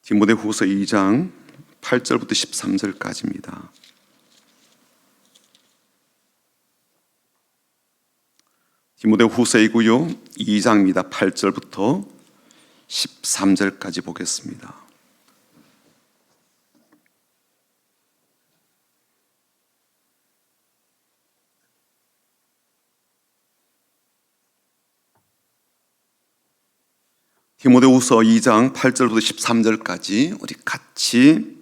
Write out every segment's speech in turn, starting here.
디모데후서 2장 8절부터 13절까지입니다. 디모데후서이고요. 2장입니다. 8절부터 13절까지 보겠습니다. 디모데후서 2장 8절부터 13절까지 우리 같이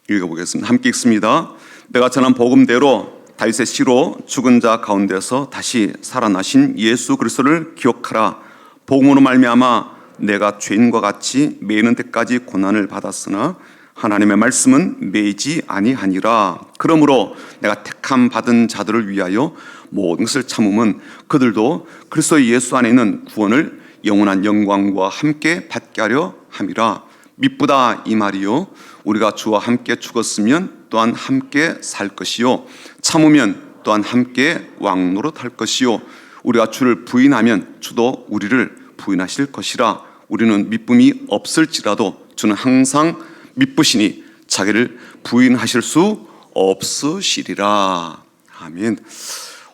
읽어보겠습니다. 함께 읽습니다. 내가 전한 복음대로 다윗의 씨로 죽은 자 가운데서 다시 살아나신 예수 그리스도를 기억하라. 복음으로 말미암아 내가 죄인과 같이 매이는 데까지 고난을 받았으나 하나님의 말씀은 매이지 아니하니라. 그러므로 내가 택함 받은 자들을 위하여 모든 것을 참음은 그들도 그리스도 예수 안에 있는 구원을 영원한 영광과 함께 받게 하려 함이라. 미쁘다 이 말이요, 우리가 주와 함께 죽었으면 또한 함께 살 것이요, 참으면 또한 함께 왕노릇할 것이요, 우리가 주를 부인하면 주도 우리를 부인하실 것이라. 우리는 미쁨이 없을지라도 주는 항상 미쁘시니 자기를 부인하실 수 없으시리라. 아멘.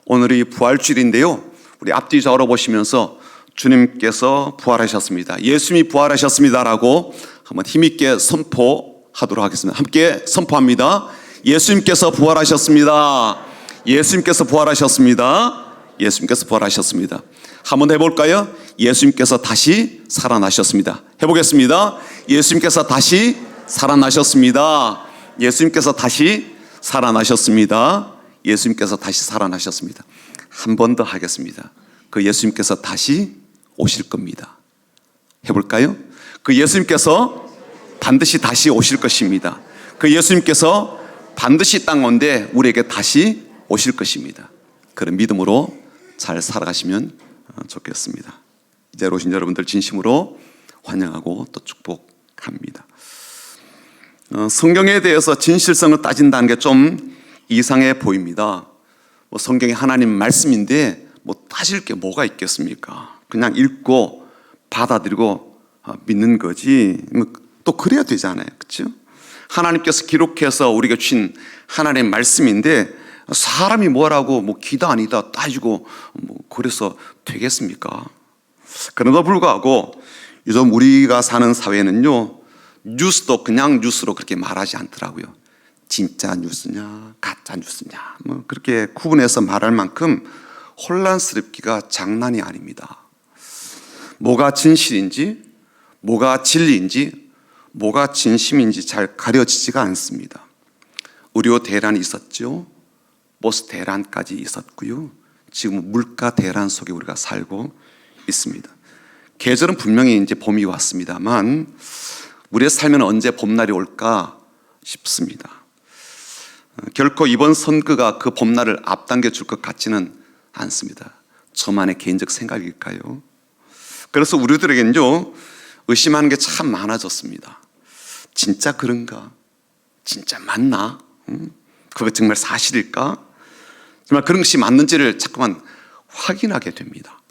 오늘이 부활주일인데요, 우리 앞뒤 좌우로 보시면서 주님께서 부활하셨습니다, 예수님이 부활하셨습니다라고 한번 힘있게 선포하도록 하겠습니다. 함께 선포합니다. 예수님께서 부활하셨습니다. 예수님께서 부활하셨습니다. 예수님께서 부활하셨습니다. 한번 해볼까요? 예수님께서 다시 살아나셨습니다. 해보겠습니다. 예수님께서 다시 살아나셨습니다. 예수님께서 다시 살아나셨습니다. 예수님께서 다시 살아나셨습니다. 한 번 더 하겠습니다. 그 예수님께서 다시 오실 겁니다. 해볼까요? 그 예수님께서 반드시 다시 오실 것입니다. 그 예수님께서 반드시 땅 가운데 우리에게 다시 오실 것입니다. 그런 믿음으로 잘 살아가시면 좋겠습니다. 이제 오신 여러분들 진심으로 환영하고 또 축복합니다. 성경에 대해서 진실성을 따진다는 게 좀 이상해 보입니다. 성경이 하나님 말씀인데 따질 게 뭐가 있겠습니까? 그냥 읽고 받아들이고 믿는 거지. 또 그래야 되잖아요, 그렇죠? 하나님께서 기록해서 우리가 주신 하나님의 말씀인데 사람이 뭐라고 기다 아니다 따지고 그래서 되겠습니까? 그럼에도 불구하고 요즘 우리가 사는 사회는요, 뉴스도 그냥 뉴스로 그렇게 말하지 않더라고요. 진짜 뉴스냐 가짜 뉴스냐 그렇게 구분해서 말할 만큼 혼란스럽기가 장난이 아닙니다. 뭐가 진실인지, 뭐가 진리인지, 뭐가 진심인지 잘 가려지지가 않습니다. 의료 대란이 있었죠. 보스 대란까지 있었고요. 지금 물가 대란 속에 우리가 살고 있습니다. 계절은 분명히 이제 봄이 왔습니다만 우리의 삶에는 언제 봄날이 올까 싶습니다. 결코 이번 선거가 그 봄날을 앞당겨 줄 것 같지는 않습니다. 저만의 개인적 생각일까요? 그래서 우리들에게는요, 의심하는 게 참 많아졌습니다. 진짜 그런가? 진짜 맞나? 그거 정말 사실일까? 정말 그런 것이 맞는지를 자꾸만 확인하게 됩니다.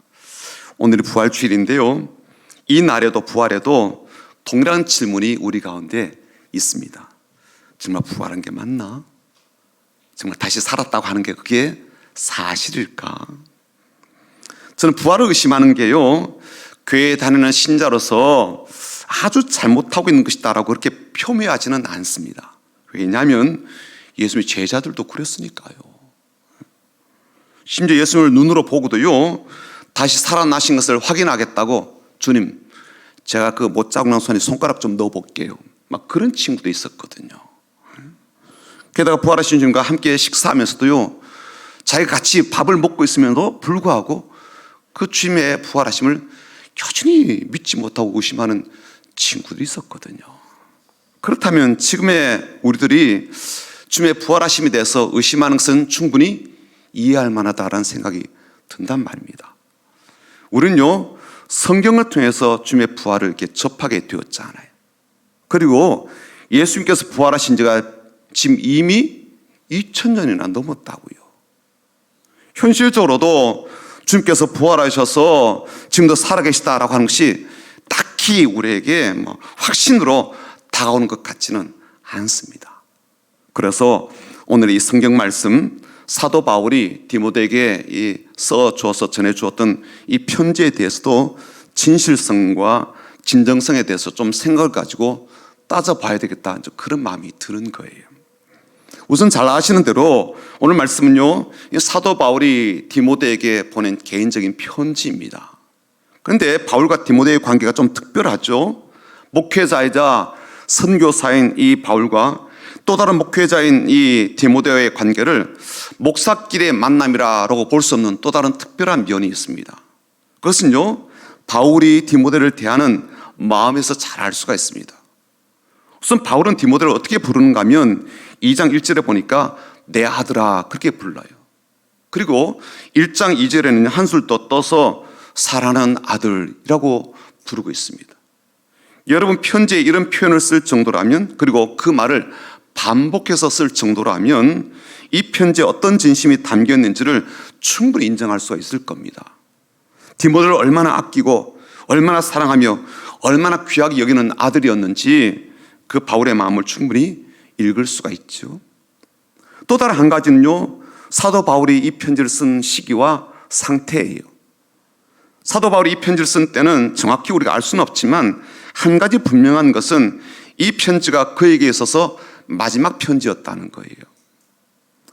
오늘이 부활주일인데요, 이 날에도 부활에도 동일한 질문이 우리 가운데 있습니다. 정말 부활한 게 맞나? 정말 다시 살았다고 하는 게 그게 사실일까? 저는 부활을 의심하는 게요, 교회에 다니는 신자로서 아주 잘못하고 있는 것이다라고 그렇게 폄훼하지는 않습니다. 왜냐하면 예수님의 제자들도 그랬으니까요. 심지어 예수님을 눈으로 보고도요, 다시 살아나신 것을 확인하겠다고 주님, 제가 그 못 자고 난 손에 손가락 좀 넣어볼게요. 막 그런 친구도 있었거든요. 게다가 부활하신 주님과 함께 식사하면서도요, 자기가 같이 밥을 먹고 있으면서도 불구하고 그 주님의 부활하심을 여전히 믿지 못하고 의심하는 친구들이 있었거든요. 그렇다면 지금의 우리들이 주님의 부활하심에 대해서 의심하는 것은 충분히 이해할 만하다라는 생각이 든단 말입니다. 우리는요, 성경을 통해서 주님의 부활을 이렇게 접하게 되었잖아요. 그리고 예수님께서 부활하신 지가 지금 이미 2000년이나 넘었다고요. 현실적으로도 주님께서 부활하셔서 지금도 살아계시다라고 하는 것이 딱히 우리에게 확신으로 다가오는 것 같지는 않습니다. 그래서 오늘 이 성경 말씀, 사도 바울이 디모데에게 써 주어서 전해 주었던 이 편지에 대해서도 진실성과 진정성에 대해서 좀 생각을 가지고 따져봐야 되겠다, 그런 마음이 드는 거예요. 우선 잘 아시는 대로 오늘 말씀은요, 사도 바울이 디모데에게 보낸 개인적인 편지입니다. 그런데 바울과 디모데의 관계가 좀 특별하죠. 목회자이자 선교사인 이 바울과 또 다른 목회자인 이 디모데와의 관계를 목사끼리의 만남이라고 볼 수 없는 또 다른 특별한 면이 있습니다. 그것은요, 바울이 디모데를 대하는 마음에서 잘 알 수가 있습니다. 우선 바울은 디모데를 어떻게 부르는가 하면 2장 1절에 보니까 내 아들아 그렇게 불러요. 그리고 1장 2절에는 한술 더 떠서 사랑하는 아들이라고 부르고 있습니다. 여러분, 편지에 이런 표현을 쓸 정도라면, 그리고 그 말을 반복해서 쓸 정도라면 이 편지에 어떤 진심이 담겨 있는지를 충분히 인정할 수가 있을 겁니다. 디모데를 얼마나 아끼고 얼마나 사랑하며 얼마나 귀하게 여기는 아들이었는지 그 바울의 마음을 충분히 읽을 수가 있죠. 또 다른 한 가지는요, 사도 바울이 이 편지를 쓴 시기와 상태예요. 사도 바울이 이 편지를 쓴 때는 정확히 우리가 알 수는 없지만 한 가지 분명한 것은 이 편지가 그에게 있어서 마지막 편지였다는 거예요.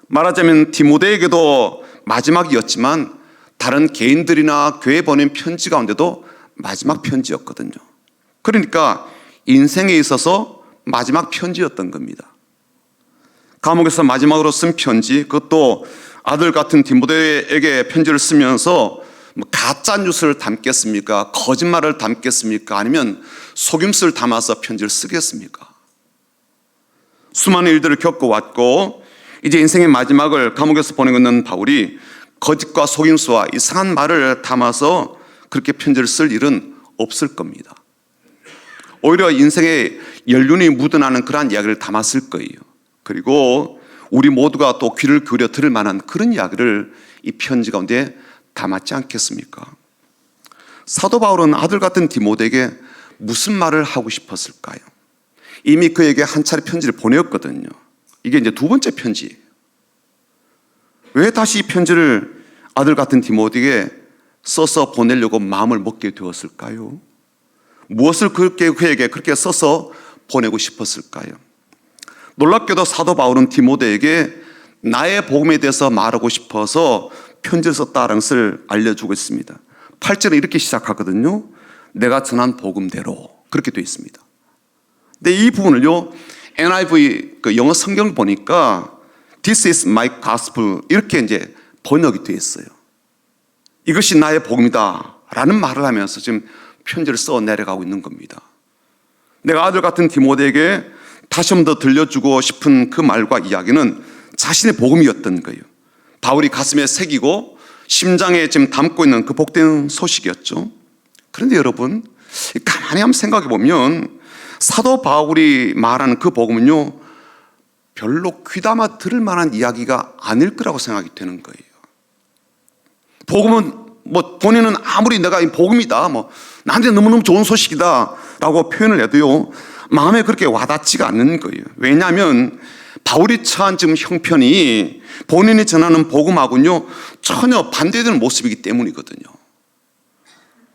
말하자면 디모데에게도 마지막이었지만 다른 개인들이나 교회에 보낸 편지 가운데도 마지막 편지였거든요. 그러니까 인생에 있어서 마지막 편지였던 겁니다. 감옥에서 마지막으로 쓴 편지, 그것도 아들 같은 디모데에게 편지를 쓰면서 가짜 뉴스를 담겠습니까? 거짓말을 담겠습니까? 아니면 속임수를 담아서 편지를 쓰겠습니까? 수많은 일들을 겪어왔고 이제 인생의 마지막을 감옥에서 보내고 있는 바울이 거짓과 속임수와 이상한 말을 담아서 그렇게 편지를 쓸 일은 없을 겁니다. 오히려 인생의 연륜이 묻어나는 그러한 이야기를 담았을 거예요. 그리고 우리 모두가 또 귀를 기울여 들을 만한 그런 이야기를 이 편지 가운데 담았지 않겠습니까? 사도 바울은 아들 같은 디모데에게 무슨 말을 하고 싶었을까요? 이미 그에게 한 차례 편지를 보냈거든요. 이게 이제 두 번째 편지예요. 왜 다시 이 편지를 아들 같은 디모데에게 써서 보내려고 마음을 먹게 되었을까요? 무엇을 그에게 그렇게 써서 보내고 싶었을까요? 놀랍게도 사도 바울은 디모데에게 나의 복음에 대해서 말하고 싶어서 편지를 썼다는 것을 알려주고 있습니다. 8절은 이렇게 시작하거든요. 내가 전한 복음대로, 그렇게 되어 있습니다. 근데 이 부분을요, NIV 그 영어 성경을 보니까 This is my gospel 이렇게 이제 번역이 되어 있어요. 이것이 나의 복음이다 라는 말을 하면서 지금 편지를 써 내려가고 있는 겁니다. 내가 아들 같은 디모데에게 다시 한 번 더 들려주고 싶은 그 말과 이야기는 자신의 복음이었던 거예요. 바울이 가슴에 새기고 심장에 지금 담고 있는 그 복된 소식이었죠. 그런데 여러분, 가만히 한번 생각해 보면 사도 바울이 말하는 그 복음은요, 별로 귀담아 들을 만한 이야기가 아닐 거라고 생각이 되는 거예요. 복음은 본인은 아무리 내가 이 복음이다, 나한테 너무너무 좋은 소식이다 라고 표현을 해도요, 마음에 그렇게 와닿지가 않는 거예요. 왜냐하면 바울이 처한 지금 형편이 본인이 전하는 복음하고는요 전혀 반대되는 모습이기 때문이거든요.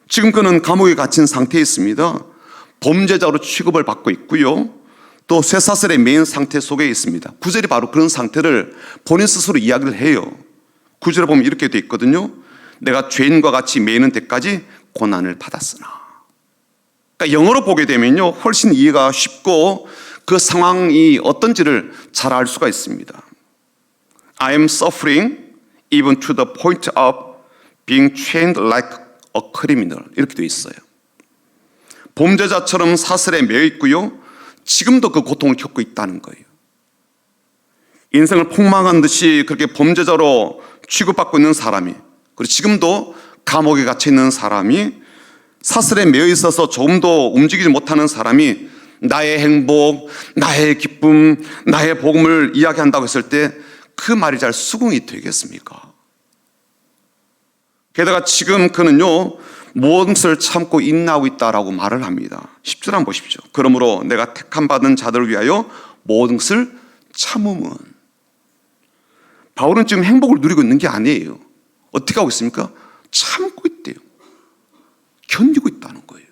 지금 그는 감옥에 갇힌 상태에 있습니다. 범죄자로 취급을 받고 있고요, 또 쇠사슬에 매인 상태 속에 있습니다. 9절이 바로 그런 상태를 본인 스스로 이야기를 해요. 9절에 보면 이렇게 돼 있거든요. 내가 죄인과 같이 매이는 데까지 고난을 받았으나. 그러니까 영어로 보게 되면요 훨씬 이해가 쉽고 그 상황이 어떤지를 잘 알 수가 있습니다. I am suffering even to the point of being chained like a criminal 이렇게 돼 있어요. 범죄자처럼 사슬에 매여 있고요, 지금도 그 고통을 겪고 있다는 거예요. 인생을 폭망한 듯이 그렇게 범죄자로 취급받고 있는 사람이, 그리고 지금도 감옥에 갇혀 있는 사람이, 사슬에 매여 있어서 조금도 움직이지 못하는 사람이 나의 행복, 나의 기쁨, 나의 복음을 이야기한다고 했을 때 그 말이 잘 수긍이 되겠습니까? 게다가 지금 그는요 모든 것을 참고 인내하고 있다라고 말을 합니다. 10절 한번 보십시오. 그러므로 내가 택함 받은 자들을 위하여 모든 것을 참음은. 바울은 지금 행복을 누리고 있는 게 아니에요. 어떻게 하고 있습니까? 참고 있대요. 견디고 있다는 거예요.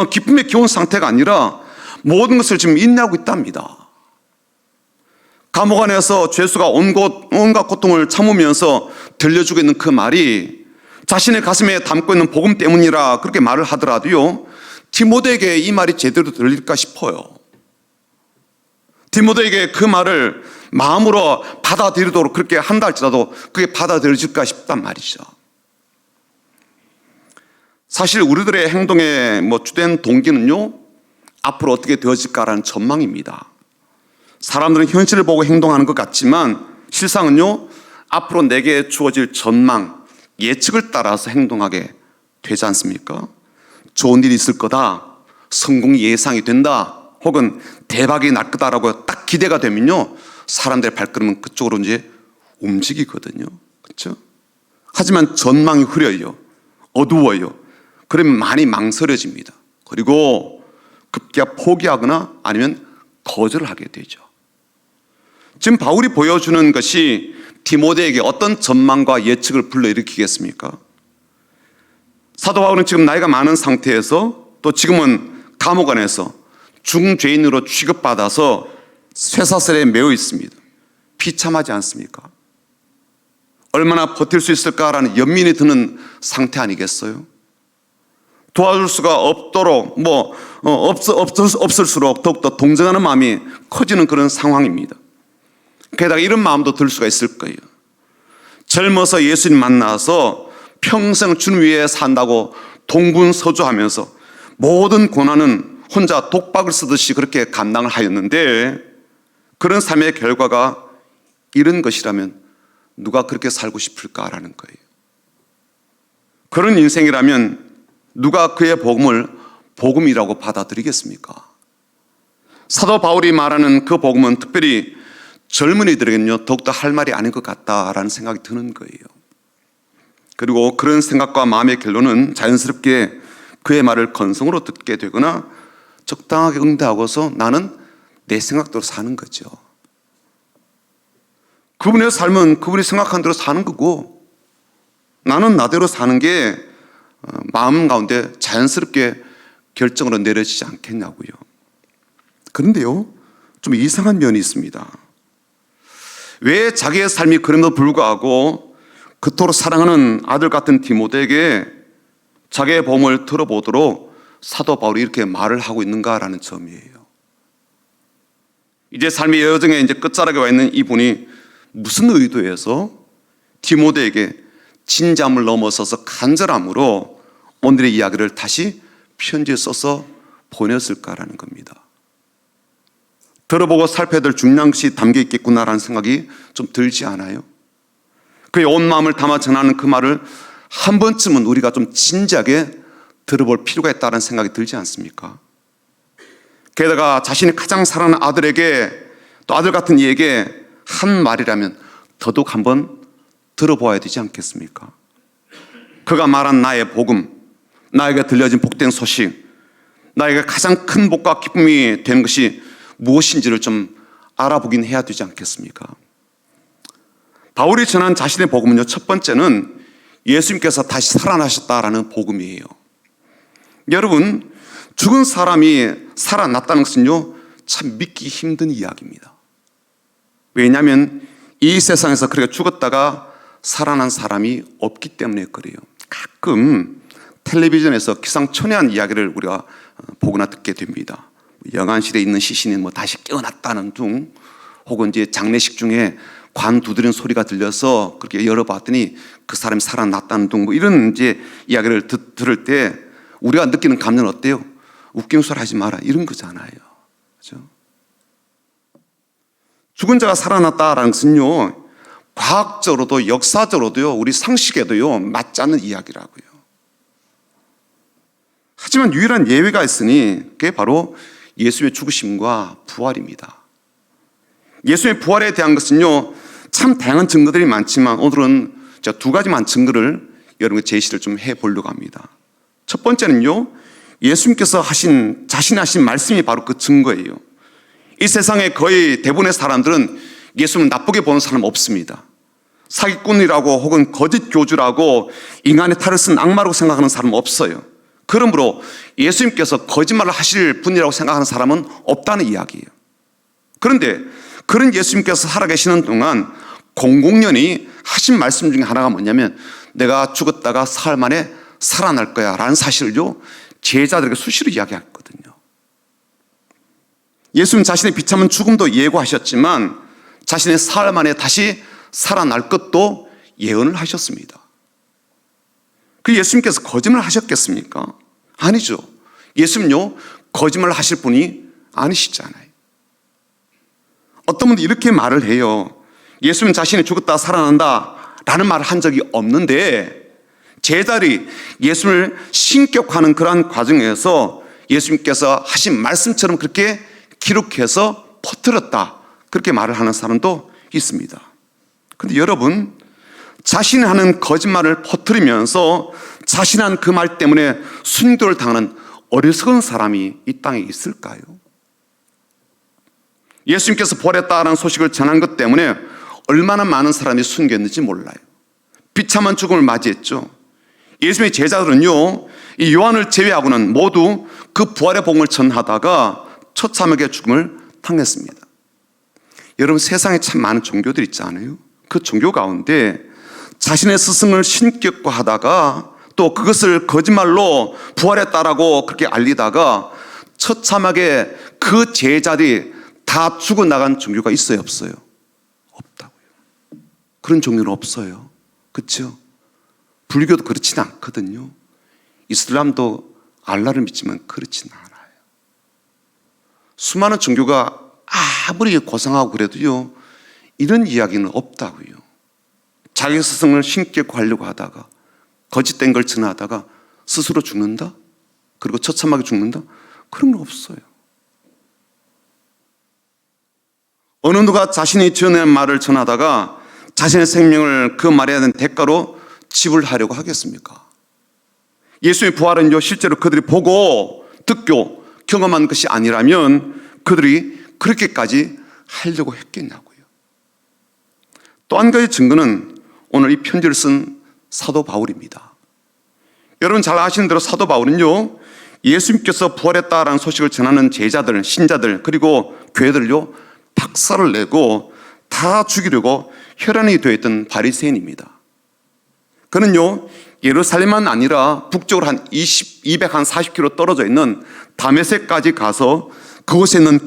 기쁨의 기본 상태가 아니라 모든 것을 지금 인내하고 있답니다. 감옥 안에서 죄수가 온갖 고통을 참으면서 들려주고 있는 그 말이 자신의 가슴에 담고 있는 복음 때문이라 그렇게 말을 하더라도요, 디모데에게 이 말이 제대로 들릴까 싶어요. 디모데에게 그 말을 마음으로 받아들이도록 그렇게 한다 할지라도 그게 받아들여질까 싶단 말이죠. 사실 우리들의 행동의 주된 동기는요, 앞으로 어떻게 되어질까라는 전망입니다. 사람들은 현실을 보고 행동하는 것 같지만 실상은요, 앞으로 내게 주어질 전망, 예측을 따라서 행동하게 되지 않습니까? 좋은 일이 있을 거다, 성공이 예상이 된다, 혹은 대박이 날 거다라고 딱 기대가 되면요, 사람들의 발걸음은 그쪽으로 이제 움직이거든요. 그렇죠? 하지만 전망이 흐려요. 어두워요. 그러면 많이 망설여집니다. 그리고 급기야 포기하거나 아니면 거절을 하게 되죠. 지금 바울이 보여주는 것이 디모데에게 어떤 전망과 예측을 불러일으키겠습니까? 사도 바울은 지금 나이가 많은 상태에서 또 지금은 감옥 안에서 중죄인으로 취급받아서 쇠사슬에 매여 있습니다. 비참하지 않습니까? 얼마나 버틸 수 있을까라는 연민이 드는 상태 아니겠어요? 도와줄 수가 없도록 없을수록 더욱더 동정하는 마음이 커지는 그런 상황입니다. 게다가 이런 마음도 들 수가 있을 거예요. 젊어서 예수님 만나서 평생 주님 위해 산다고 동분서주하면서 모든 고난은 혼자 독박을 쓰듯이 그렇게 감당을 하였는데, 그런 삶의 결과가 이런 것이라면 누가 그렇게 살고 싶을까라는 거예요. 그런 인생이라면 누가 그의 복음을 복음이라고 받아들이겠습니까? 사도 바울이 말하는 그 복음은 특별히 젊은이들에게는요, 더욱더 할 말이 아닌 것 같다라는 생각이 드는 거예요. 그리고 그런 생각과 마음의 결론은 자연스럽게 그의 말을 건성으로 듣게 되거나 적당하게 응대하고서 나는 내 생각대로 사는 거죠. 그분의 삶은 그분이 생각한 대로 사는 거고, 나는 나대로 사는 게 마음 가운데 자연스럽게 결정으로 내려지지 않겠냐고요. 그런데요, 좀 이상한 면이 있습니다. 왜 자기의 삶이 그럼에도 불구하고 그토록 사랑하는 아들 같은 디모데에게 자기의 복음을 들어보도록 사도 바울이 이렇게 말을 하고 있는가라는 점이에요. 이제 삶의 여정에 이제 끝자락에 와 있는 이분이 무슨 의도에서 디모데에게 진지함을 넘어서서 간절함으로 오늘의 이야기를 다시 편지에 써서 보냈을까라는 겁니다. 들어보고 살펴야 될 중요한 것이 담겨 있겠구나라는 생각이 좀 들지 않아요? 그의 온 마음을 담아 전하는 그 말을 한 번쯤은 우리가 좀 진지하게 들어볼 필요가 있다는 생각이 들지 않습니까? 게다가 자신이 가장 사랑하는 아들에게, 또 아들 같은 이에게 한 말이라면 더더욱 한번 들어보아야 되지 않겠습니까? 그가 말한 나의 복음, 나에게 들려진 복된 소식, 나에게 가장 큰 복과 기쁨이 되는 것이 무엇인지를 좀 알아보긴 해야 되지 않겠습니까? 바울이 전한 자신의 복음은요, 첫 번째는 예수님께서 다시 살아나셨다라는 복음이에요. 여러분, 죽은 사람이 살아났다는 것은요, 참 믿기 힘든 이야기입니다. 왜냐하면 이 세상에서 그렇게 죽었다가 살아난 사람이 없기 때문에 그래요. 가끔 텔레비전에서 기상천외한 이야기를 우리가 보거나 듣게 됩니다. 영안실에 있는 시신이 다시 깨어났다는 둥, 혹은 이제 장례식 중에 관 두드리는 소리가 들려서 그렇게 열어봤더니 그 사람이 살아났다는 둥, 이런 이제 이야기를 들을 때 우리가 느끼는 감정은 어때요? 웃기는 소리 하지 마라, 이런 거잖아요. 그렇죠? 죽은 자가 살아났다라는 것은요, 과학적으로도 역사적으로도요, 우리 상식에도요, 맞지 않는 이야기라고요. 하지만 유일한 예외가 있으니 그게 바로 예수의 죽으심과 부활입니다. 예수의 부활에 대한 것은요, 참 다양한 증거들이 많지만 오늘은 제가 두 가지만 증거를 여러분 제시를 좀 해보려고 합니다. 첫 번째는요, 예수님께서 자신이 하신 말씀이 바로 그 증거예요. 이 세상에 거의 대부분의 사람들은 예수님을 나쁘게 보는 사람 없습니다. 사기꾼이라고 혹은 거짓 교주라고 인간의 탈을 쓴 악마라고 생각하는 사람은 없어요. 그러므로 예수님께서 거짓말을 하실 분이라고 생각하는 사람은 없다는 이야기예요. 그런데 그런 예수님께서 살아계시는 동안 공공연히 하신 말씀 중에 하나가 뭐냐면 내가 죽었다가 사흘 만에 살아날 거야 라는 사실을요 제자들에게 수시로 이야기했거든요. 예수님 자신의 비참한 죽음도 예고하셨지만 자신의 사흘 만에 다시 살아날 것도 예언을 하셨습니다. 그 예수님께서 거짓말을 하셨겠습니까? 아니죠. 예수님요 거짓말을 하실 분이 아니시잖아요. 어떤 분들이 이렇게 말을 해요. 예수님 자신이 죽었다 살아난다 라는 말을 한 적이 없는데 제자들이 예수님을 신격화하는 그러한 과정에서 예수님께서 하신 말씀처럼 그렇게 기록해서 퍼뜨렸다 그렇게 말을 하는 사람도 있습니다. 그런데 여러분, 자신이 하는 거짓말을 퍼뜨리면서 자신이 한 그 말 때문에 순교를 당하는 어리석은 사람이 이 땅에 있을까요? 예수님께서 부활했다는 소식을 전한 것 때문에 얼마나 많은 사람이 순교했는지 몰라요. 비참한 죽음을 맞이했죠. 예수님의 제자들은요, 이 요한을 제외하고는 모두 그 부활의 복음을 전하다가 처참하게 죽음을 당했습니다. 여러분, 세상에 참 많은 종교들 있지 않아요? 그 종교 가운데 자신의 스승을 신격화하다가 또 그것을 거짓말로 부활했다라고 그렇게 알리다가 처참하게 그 제자들이 다 죽어나간 종교가 있어요, 없어요? 없다고요. 그런 종교는 없어요. 그렇죠? 불교도 그렇지는 않거든요. 이슬람도 알라를 믿지만 그렇지는 않아요. 수많은 종교가 아무리 고상하고 그래도요, 이런 이야기는 없다고요. 자기 스승을 신격화하려고 하다가 거짓된 걸 전하다가 스스로 죽는다? 그리고 처참하게 죽는다? 그런 건 없어요. 어느 누가 자신이 지어낸 말을 전하다가 자신의 생명을 그 말에 대한 대가로 지불하려고 하겠습니까? 예수의 부활은요, 실제로 그들이 보고 듣고 경험한 것이 아니라면 그들이 그렇게까지 하려고 했겠냐고요. 또 한 가지 증거는 오늘 이 편지를 쓴 사도 바울입니다. 여러분 잘 아시는 대로 사도 바울은요, 예수님께서 부활했다라는 소식을 전하는 제자들, 신자들, 그리고 교회들을요 박살을 내고 다 죽이려고 혈안이 되어 있던 바리새인입니다. 그는요 예루살렘만 아니라 북쪽으로 한 240km 떨어져 있는 다메섹까지 가서 그곳에 있는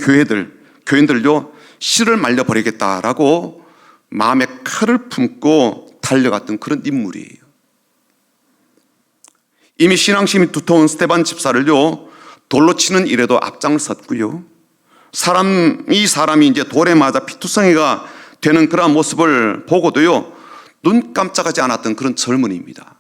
교인들요 씨를 말려버리겠다라고 마음에 칼을 품고 달려갔던 그런 인물이에요. 이미 신앙심이 두터운 스데반 집사를요 돌로 치는 일에도 앞장을 섰고요. 사람이 이제 돌에 맞아 피투성이가 되는 그런 모습을 보고도요 눈 깜짝하지 않았던 그런 젊은이입니다.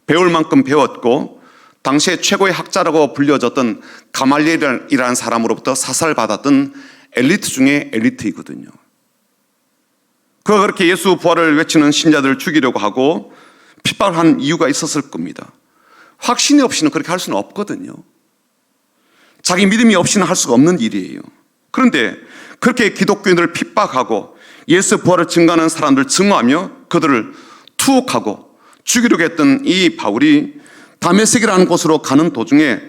배울 만큼 배웠고 당시에 최고의 학자라고 불려졌던 가말리엘이라는 사람으로부터 사살받았던 엘리트 중에 엘리트이거든요. 그가 그렇게 예수 부활을 외치는 신자들을 죽이려고 하고 핍박을 한 이유가 있었을 겁니다. 확신이 없이는 그렇게 할 수는 없거든요. 자기 믿음이 없이는 할 수가 없는 일이에요. 그런데 그렇게 기독교인들을 핍박하고 예수 부활을 증거하는 사람들을 증오하며 그들을 투옥하고 죽이려고 했던 이 바울이 다메섹이라는 곳으로 가는 도중에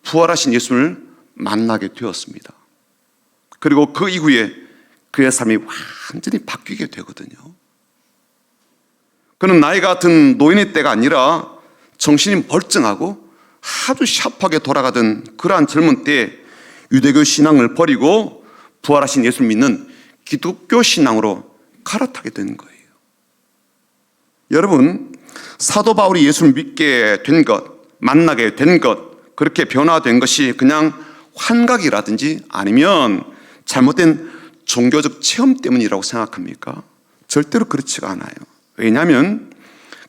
부활하신 예수를 만나게 되었습니다. 그리고 그 이후에 그의 삶이 완전히 바뀌게 되거든요. 그는 나이가 든 노인의 때가 아니라 정신이 멀쩡하고 아주 샤프하게 돌아가던 그러한 젊은 때에 유대교 신앙을 버리고 부활하신 예수를 믿는 기독교 신앙으로 갈아타게 된 거예요. 여러분, 사도 바울이 예수를 믿게 된 것, 만나게 된 것, 그렇게 변화된 것이 그냥 환각이라든지 아니면 잘못된 종교적 체험 때문이라고 생각합니까? 절대로 그렇지가 않아요. 왜냐하면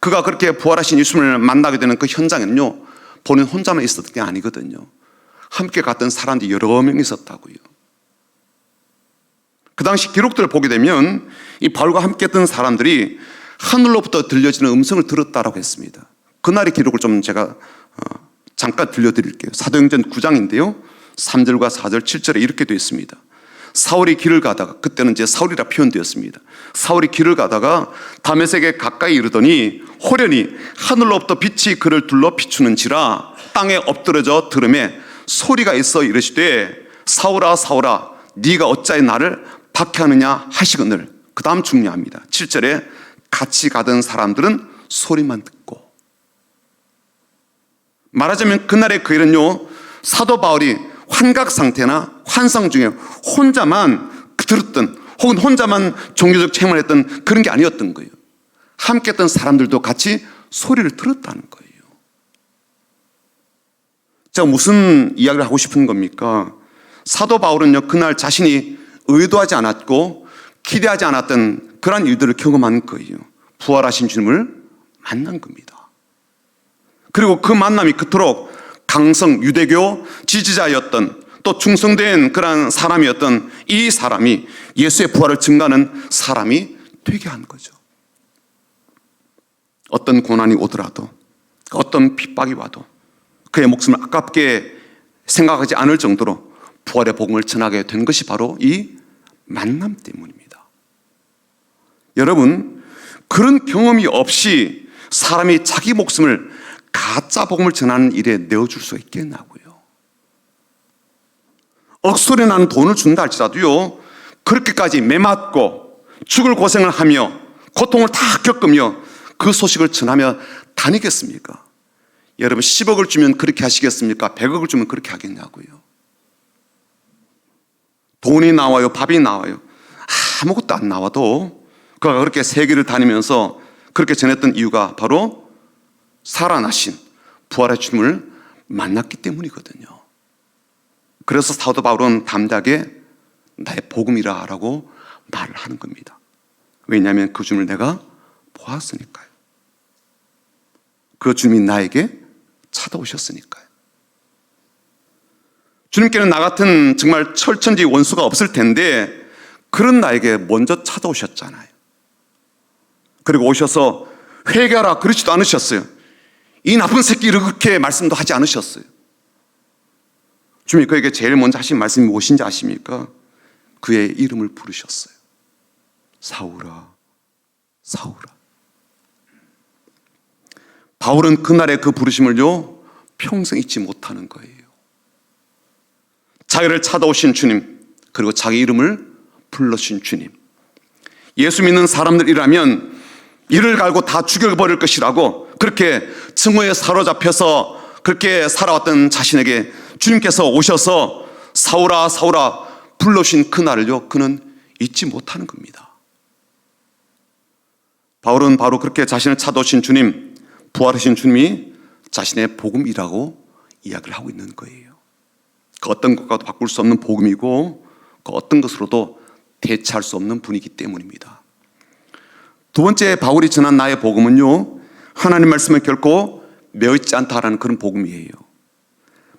그가 그렇게 부활하신 예수님을 만나게 되는 그 현장에는요 본인 혼자만 있었던 게 아니거든요. 함께 갔던 사람들이 여러 명 있었다고요. 그 당시 기록들을 보게 되면 이 바울과 함께 했던 사람들이 하늘로부터 들려지는 음성을 들었다라고 했습니다. 그날의 기록을 좀 제가 잠깐 들려드릴게요. 사도행전 9장인데요. 3절과 4절, 7절에 이렇게 되어 있습니다. 사울이 길을 가다가, 그때는 이제 사울이라 표현되었습니다. 사울이 길을 가다가 다메섹에 가까이 이르더니 호련히 하늘로부터 빛이 그를 둘러 비추는지라 땅에 엎드러져 들음에 소리가 있어 이르시되 사울아 사울아 네가 어찌하여 나를 박해하느냐 하시거늘. 그 다음 중요합니다. 7절에 같이 가던 사람들은 소리만 듣고. 말하자면 그날의 그 일은요, 사도 바울이 환각 상태나 환상 중에 혼자만 들었던, 혹은 혼자만 종교적 체험을 했던 그런 게 아니었던 거예요. 함께 했던 사람들도 같이 소리를 들었다는 거예요. 제가 무슨 이야기를 하고 싶은 겁니까? 사도 바울은요, 그날 자신이 의도하지 않았고 기대하지 않았던 그러한 일들을 경험한 거예요. 부활하신 주님을 만난 겁니다. 그리고 그 만남이 그토록 강성 유대교 지지자였던, 또 충성된 그러한 사람이었던 이 사람이 예수의 부활을 증거하는 사람이 되게 한 거죠. 어떤 고난이 오더라도, 어떤 핍박이 와도 그의 목숨을 아깝게 생각하지 않을 정도로 부활의 복음을 전하게 된 것이 바로 이 만남 때문입니다. 여러분, 그런 경험이 없이 사람이 자기 목숨을 가짜 복음을 전하는 일에 내어줄 수 있겠냐고요. 억소리 나는 돈을 준다 할지라도요, 그렇게까지 매맞고 죽을 고생을 하며 고통을 다 겪으며 그 소식을 전하며 다니겠습니까? 여러분, 10억을 주면 그렇게 하시겠습니까? 100억을 주면 그렇게 하겠냐고요. 돈이 나와요, 밥이 나와요. 아무것도 안 나와도 그가 그렇게 세계를 다니면서 그렇게 전했던 이유가 바로 살아나신 부활의 주님을 만났기 때문이거든요. 그래서 사도 바울은 담대하게 나의 복음이라 라고 말을 하는 겁니다. 왜냐하면 그 주님을 내가 보았으니까요. 그 주님이 나에게 찾아오셨으니까요. 주님께는 나 같은 정말 철천지 원수가 없을 텐데 그런 나에게 먼저 찾아오셨잖아요. 그리고 오셔서 회개하라 그러지도 않으셨어요. 이 나쁜 새끼를 그렇게 말씀도 하지 않으셨어요. 주님이 그에게 제일 먼저 하신 말씀이 무엇인지 아십니까? 그의 이름을 부르셨어요. 사울아, 사울아. 바울은 그날의 그 부르심을요, 평생 잊지 못하는 거예요. 자기를 찾아오신 주님, 그리고 자기 이름을 불러주신 주님. 예수 믿는 사람들이라면 이를 갈고 다 죽여버릴 것이라고 그렇게 증오에 사로잡혀서 그렇게 살아왔던 자신에게 주님께서 오셔서 사울아 사울아 불러주신 그날을요, 그는 잊지 못하는 겁니다. 바울은 바로 그렇게 자신을 찾아오신 주님, 부활하신 주님이 자신의 복음이라고 이야기를 하고 있는 거예요. 그 어떤 것과도 바꿀 수 없는 복음이고 그 어떤 것으로도 대체할 수 없는 분이기 때문입니다. 두 번째 바울이 전한 나의 복음은요, 하나님 말씀에 결코 매어있지 않다라는 그런 복음이에요.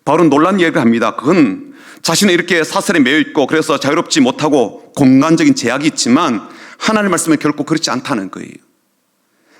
바울은 놀라운 이야기를 합니다. 그건 자신은 이렇게 사슬에 매여있고 그래서 자유롭지 못하고 공간적인 제약이 있지만 하나님 말씀에 결코 그렇지 않다는 거예요.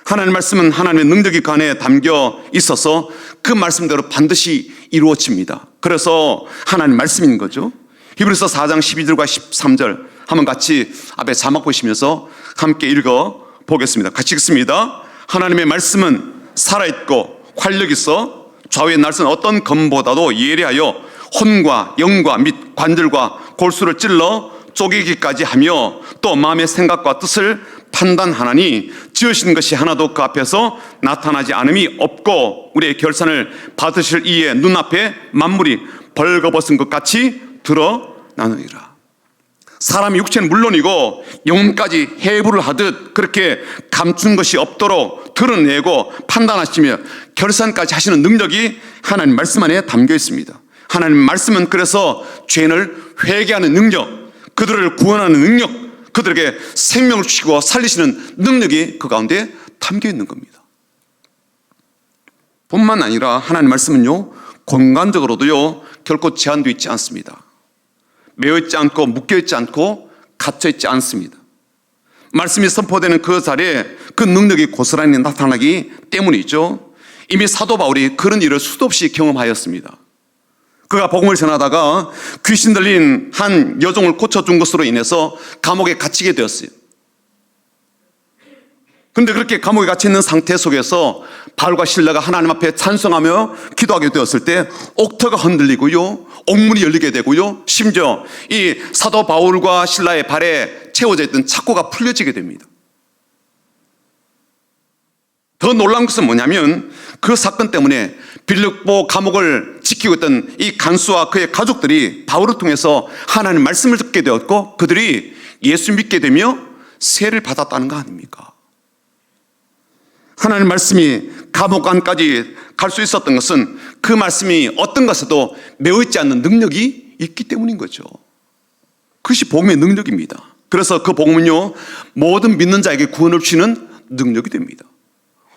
하나님 말씀은 하나님의 능력이 그 안에 담겨 있어서 그 말씀대로 반드시 이루어집니다. 그래서 하나님 말씀인 거죠. 히브리서 4장 12절과 13절 한번 같이 앞에 자막 보시면서 함께 읽어 보겠습니다. 같이 읽습니다. 하나님의 말씀은 살아있고 활력 있어 좌우에 날선 어떤 검보다도 예리하여 혼과 영과 및 관절과 골수를 찔러 쪼개기까지 하며 또 마음의 생각과 뜻을 판단하나니 지으신 것이 하나도 그 앞에서 나타나지 않음이 없고 우리의 결산을 받으실 이의 눈앞에 만물이 벌거벗은 것 같이 드러나느니라. 사람이 육체는 물론이고 영혼까지 해부를 하듯 그렇게 감춘 것이 없도록 드러내고 판단하시며 결산까지 하시는 능력이 하나님 말씀 안에 담겨 있습니다. 하나님 말씀은 그래서 죄인을 회개하는 능력, 그들을 구원하는 능력, 그들에게 생명을 주시고 살리시는 능력이 그 가운데 담겨 있는 겁니다. 뿐만 아니라 하나님 말씀은요, 공간적으로도요 결코 제한되어 있지 않습니다. 매여 있지 않고 묶여 있지 않고 갇혀 있지 않습니다. 말씀이 선포되는 그 자리에 그 능력이 고스란히 나타나기 때문이죠. 이미 사도 바울이 그런 일을 수도 없이 경험하였습니다. 그가 복음을 전하다가 귀신 들린 한 여종을 고쳐준 것으로 인해서 감옥에 갇히게 되었어요. 그런데 그렇게 감옥에 갇혀 있는 상태 속에서 바울과 실라가 하나님 앞에 찬송하며 기도하게 되었을 때 옥터가 흔들리고요, 옥문이 열리게 되고요, 심지어 이 사도 바울과 실라의 발에 채워져 있던 착고가 풀려지게 됩니다. 더 놀라운 것은 뭐냐면 그 사건 때문에 빌립보 감옥을 지키고 있던 이 간수와 그의 가족들이 바울을 통해서 하나님 말씀을 듣게 되었고 그들이 예수 믿게 되며 세를 받았다는 거 아닙니까? 하나님 말씀이 감옥 안까지 갈 수 있었던 것은 그 말씀이 어떤 것에도 매어 있지 않는 능력이 있기 때문인 거죠. 그것이 복음의 능력입니다. 그래서 그 복음은요, 모든 믿는 자에게 구원을 주시는 능력이 됩니다.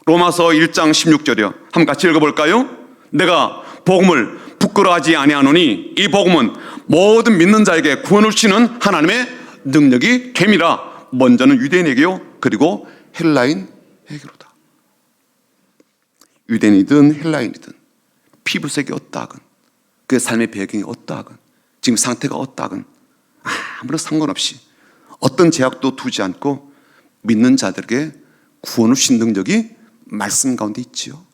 로마서 1장 16절이요. 한번 같이 읽어볼까요? 내가 복음을 부끄러워하지 아니하노니 이 복음은 모든 믿는 자에게 구원을 주시는 하나님의 능력이 됨이라. 먼저는 유대인에게요, 그리고 헬라인에게로다. 유대인이든 헬라인이든 피부색이 어떠하건 그의 삶의 배경이 어떠하건 지금 상태가 어떠하건 아무런 상관없이 어떤 제약도 두지 않고 믿는 자들에게 구원을 주신 능력이 말씀 가운데 있지요.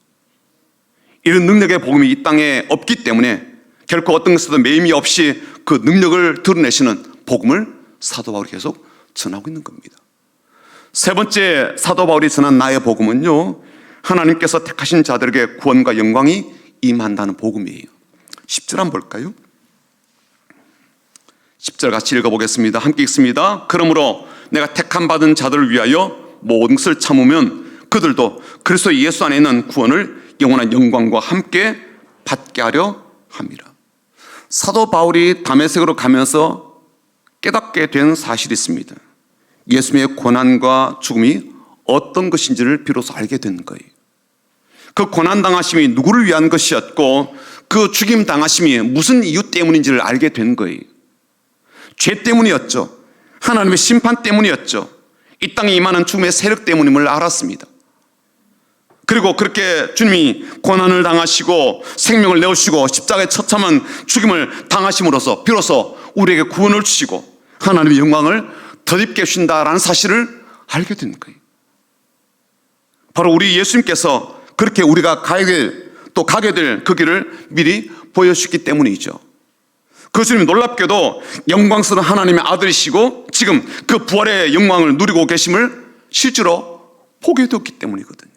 이런 능력의 복음이 이 땅에 없기 때문에 결코 어떤 것에도 매임이 없이 그 능력을 드러내시는 복음을 사도 바울이 계속 전하고 있는 겁니다. 세 번째 사도 바울이 전한 나의 복음은요, 하나님께서 택하신 자들에게 구원과 영광이 임한다는 복음이에요. 10절 한번 볼까요? 10절 같이 읽어보겠습니다. 함께 읽습니다. 그러므로 내가 택함 받은 자들을 위하여 모든 것을 참으면 그들도 그리스도 예수 안에 있는 구원을 영원한 영광과 함께 받게 하려 합니다. 사도 바울이 다메섹으로 가면서 깨닫게 된 사실이 있습니다. 예수님의 고난과 죽음이 어떤 것인지를 비로소 알게 된 거예요. 그 고난당하심이 누구를 위한 것이었고 그 죽임당하심이 무슨 이유 때문인지를 알게 된 거예요. 죄 때문이었죠. 하나님의 심판 때문이었죠. 이 땅에 임하는 죽음의 세력 때문임을 알았습니다. 그리고 그렇게 주님이 고난을 당하시고 생명을 내어주시고 십자가의 처참한 죽임을 당하심으로써 비로소 우리에게 구원을 주시고 하나님의 영광을 덧입게 주신다라는 사실을 알게 된 거예요. 바로 우리 예수님께서 그렇게 우리가 가게 될 그 길을 미리 보여주셨기 때문이죠. 그 주님 놀랍게도 영광스러운 하나님의 아들이시고 지금 그 부활의 영광을 누리고 계심을 실제로 보게 되었기 때문이거든요.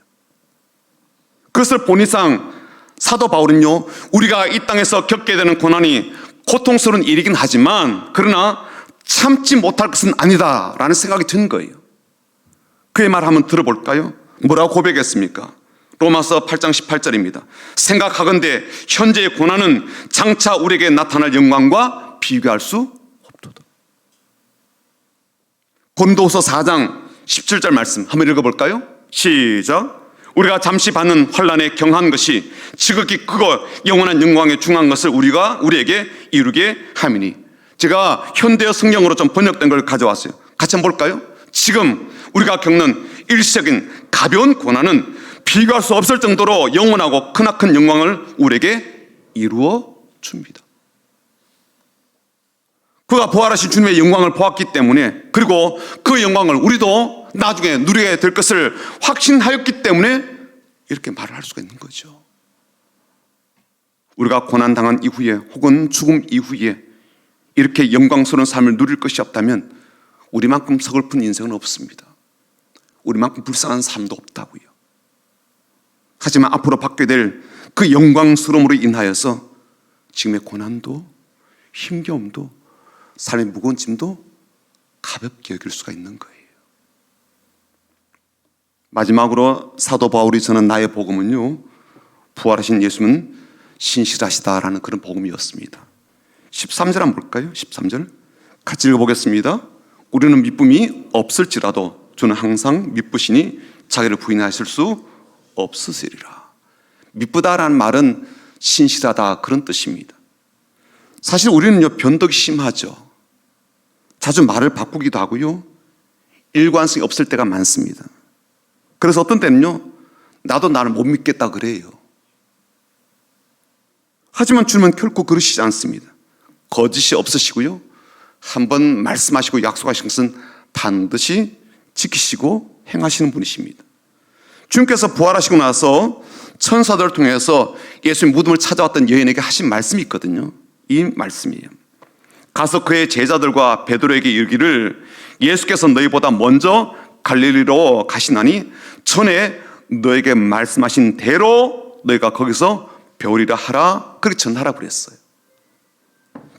그것을 본 이상 사도 바울은요, 우리가 이 땅에서 겪게 되는 고난이 고통스러운 일이긴 하지만 그러나 참지 못할 것은 아니다라는 생각이 든 거예요. 그의 말 한번 들어볼까요? 뭐라고 고백했습니까? 로마서 8장 18절입니다. 생각하건대 현재의 고난은 장차 우리에게 나타날 영광과 비교할 수 없도다. 고린도후서 4장 17절 말씀 한번 읽어볼까요? 시작. 우리가 잠시 받는 환난에 경한 것이 지극히 크고 영원한 영광에 중한 것을 우리에게 이루게 함이니. 제가 현대어 성경으로 좀 번역된 걸 가져왔어요. 같이 한번 볼까요? 지금 우리가 겪는 일시적인 가벼운 고난은 비교할 수 없을 정도로 영원하고 크나큰 영광을 우리에게 이루어 줍니다. 그가 부활하신 주님의 영광을 보았기 때문에, 그리고 그 영광을 우리도 나중에 누리게 될 것을 확신하였기 때문에 이렇게 말을 할 수가 있는 거죠. 우리가 고난당한 이후에 혹은 죽음 이후에 이렇게 영광스러운 삶을 누릴 것이 없다면 우리만큼 서글픈 인생은 없습니다. 우리만큼 불쌍한 삶도 없다고요. 하지만 앞으로 받게 될 그 영광스러움으로 인하여서 지금의 고난도 힘겨움도 삶의 무거운 짐도 가볍게 여길 수가 있는 거예요. 마지막으로 사도 바울이 전한 나의 복음은요, 부활하신 예수는 신실하시다라는 그런 복음이었습니다. 13절 한번 볼까요? 13절 같이 읽어보겠습니다. 우리는 미쁨이 없을지라도 주는 항상 미쁘시니 자기를 부인하실 수 없으시리라. 미쁘다라는 말은 신실하다 그런 뜻입니다. 사실 우리는요, 변덕이 심하죠. 자주 말을 바꾸기도 하고요, 일관성이 없을 때가 많습니다. 그래서 어떤 때는요, 나도 나를 못 믿겠다 그래요. 하지만 주님은 결코 그러시지 않습니다. 거짓이 없으시고요, 한번 말씀하시고 약속하신 것은 반드시 지키시고 행하시는 분이십니다. 주님께서 부활하시고 나서 천사들을 통해서 예수님 무덤을 찾아왔던 여인에게 하신 말씀이 있거든요. 이 말씀이에요. 가서 그의 제자들과 베드로에게 이르기를 예수께서 너희보다 먼저 갈릴리로 가시나니 전에 너에게 말씀하신 대로 너희가 거기서 배우리라 하라, 그렇게 전하라 그랬어요.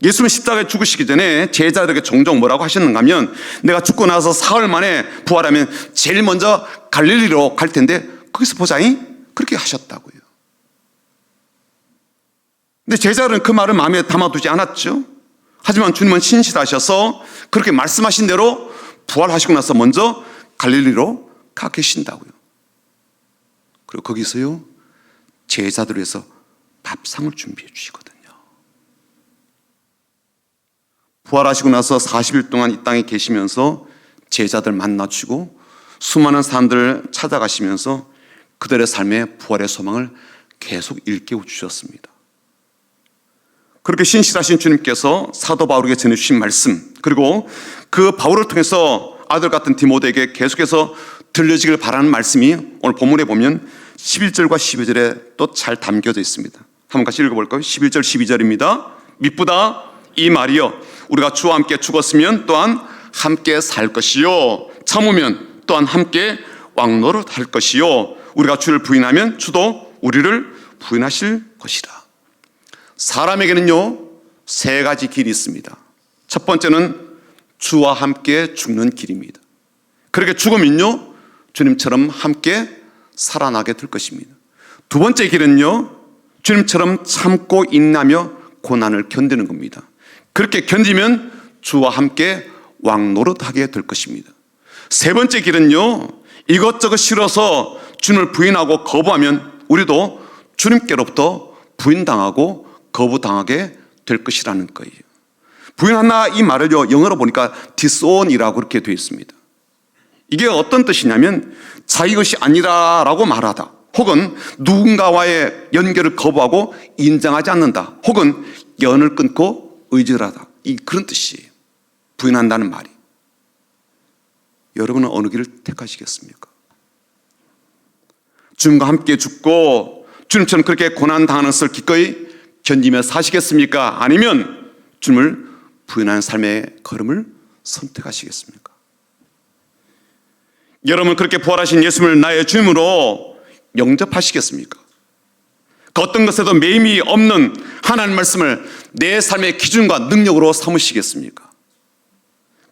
예수는 십자가에 죽으시기 전에 제자들에게 종종 뭐라고 하셨는가 하면, 내가 죽고 나서 사흘 만에 부활하면 제일 먼저 갈릴리로 갈 텐데 거기서 보자잉, 그렇게 하셨다고요. 근데 제자들은 그 말을 마음에 담아두지 않았죠. 하지만 주님은 신실하셔서 그렇게 말씀하신 대로 부활하시고 나서 먼저 갈릴리로 가 계신다고요. 그리고 거기서요, 제자들을 위해서 밥상을 준비해 주시거든요. 부활하시고 나서 40일 동안 이 땅에 계시면서 제자들 만나주고 수많은 사람들을 찾아가시면서 그들의 삶에 부활의 소망을 계속 일깨워 주셨습니다. 그렇게 신실하신 주님께서 사도 바울에게 전해주신 말씀, 그리고 그 바울을 통해서 아들 같은 디모데에게 계속해서 들려지길 바라는 말씀이 오늘 본문에 보면 11절과 12절에 또 잘 담겨져 있습니다. 한번 같이 읽어볼까요? 11절 12절입니다. 미쁘다 이 말이여, 우리가 주와 함께 죽었으면 또한 함께 살 것이요, 참으면 또한 함께 왕노릇할 것이요, 우리가 주를 부인하면 주도 우리를 부인하실 것이라. 사람에게는요, 세 가지 길이 있습니다. 첫 번째는 주와 함께 죽는 길입니다. 그렇게 죽으면요, 주님처럼 함께 살아나게 될 것입니다. 두 번째 길은요, 주님처럼 참고 인내하며 고난을 견디는 겁니다. 그렇게 견디면 주와 함께 왕노릇하게 될 것입니다. 세 번째 길은요, 이것저것 싫어서 주님을 부인하고 거부하면 우리도 주님께로부터 부인당하고 거부당하게 될 것이라는 거예요. 부인하나 이 말을요, 영어로 보니까 disown이라고 그렇게 되어 있습니다. 이게 어떤 뜻이냐면 자기 것이 아니라라고 말하다, 혹은 누군가와의 연결을 거부하고 인정하지 않는다, 혹은 연을 끊고 의절하다, 그런 뜻이에요. 부인한다는 말이. 여러분은 어느 길을 택하시겠습니까? 주님과 함께 죽고 주님처럼 그렇게 고난당하는 것을 기꺼이 견디며 사시겠습니까? 아니면 주님을 부인하는 삶의 걸음을 선택하시겠습니까? 여러분, 그렇게 부활하신 예수님을 나의 주님으로 영접하시겠습니까? 그 어떤 것에도 매임이 없는 하나님 말씀을 내 삶의 기준과 능력으로 삼으시겠습니까?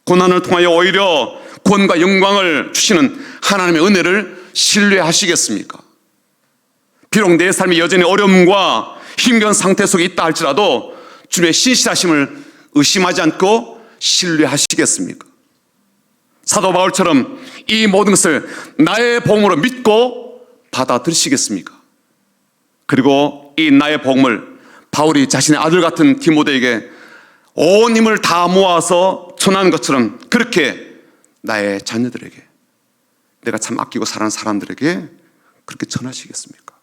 고난을 통하여 오히려 구원과 영광을 주시는 하나님의 은혜를 신뢰하시겠습니까? 비록 내 삶이 여전히 어려움과 힘겨운 상태 속에 있다 할지라도 주님의 신실하심을 의심하지 않고 신뢰하시겠습니까? 사도 바울처럼 이 모든 것을 나의 복음으로 믿고 받아들이시겠습니까? 그리고 이 나의 복음을 바울이 자신의 아들 같은 디모데에게 온 힘을 다 모아서 전하는 것처럼 그렇게 나의 자녀들에게, 내가 참 아끼고 사랑하는 사람들에게 그렇게 전하시겠습니까?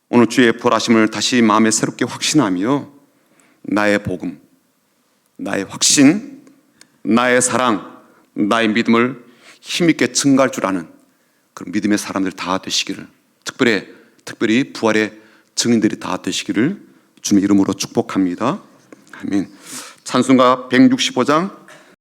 오늘 주의 부활하심을 다시 마음에 새롭게 확신하며 나의 복음, 나의 확신, 나의 사랑, 나의 믿음을 힘있게 증가할 줄 아는 그런 믿음의 사람들 다 되시기를, 특별히 부활의 증인들이 다 되시기를 주님의 이름으로 축복합니다. 아멘. 찬송가 165장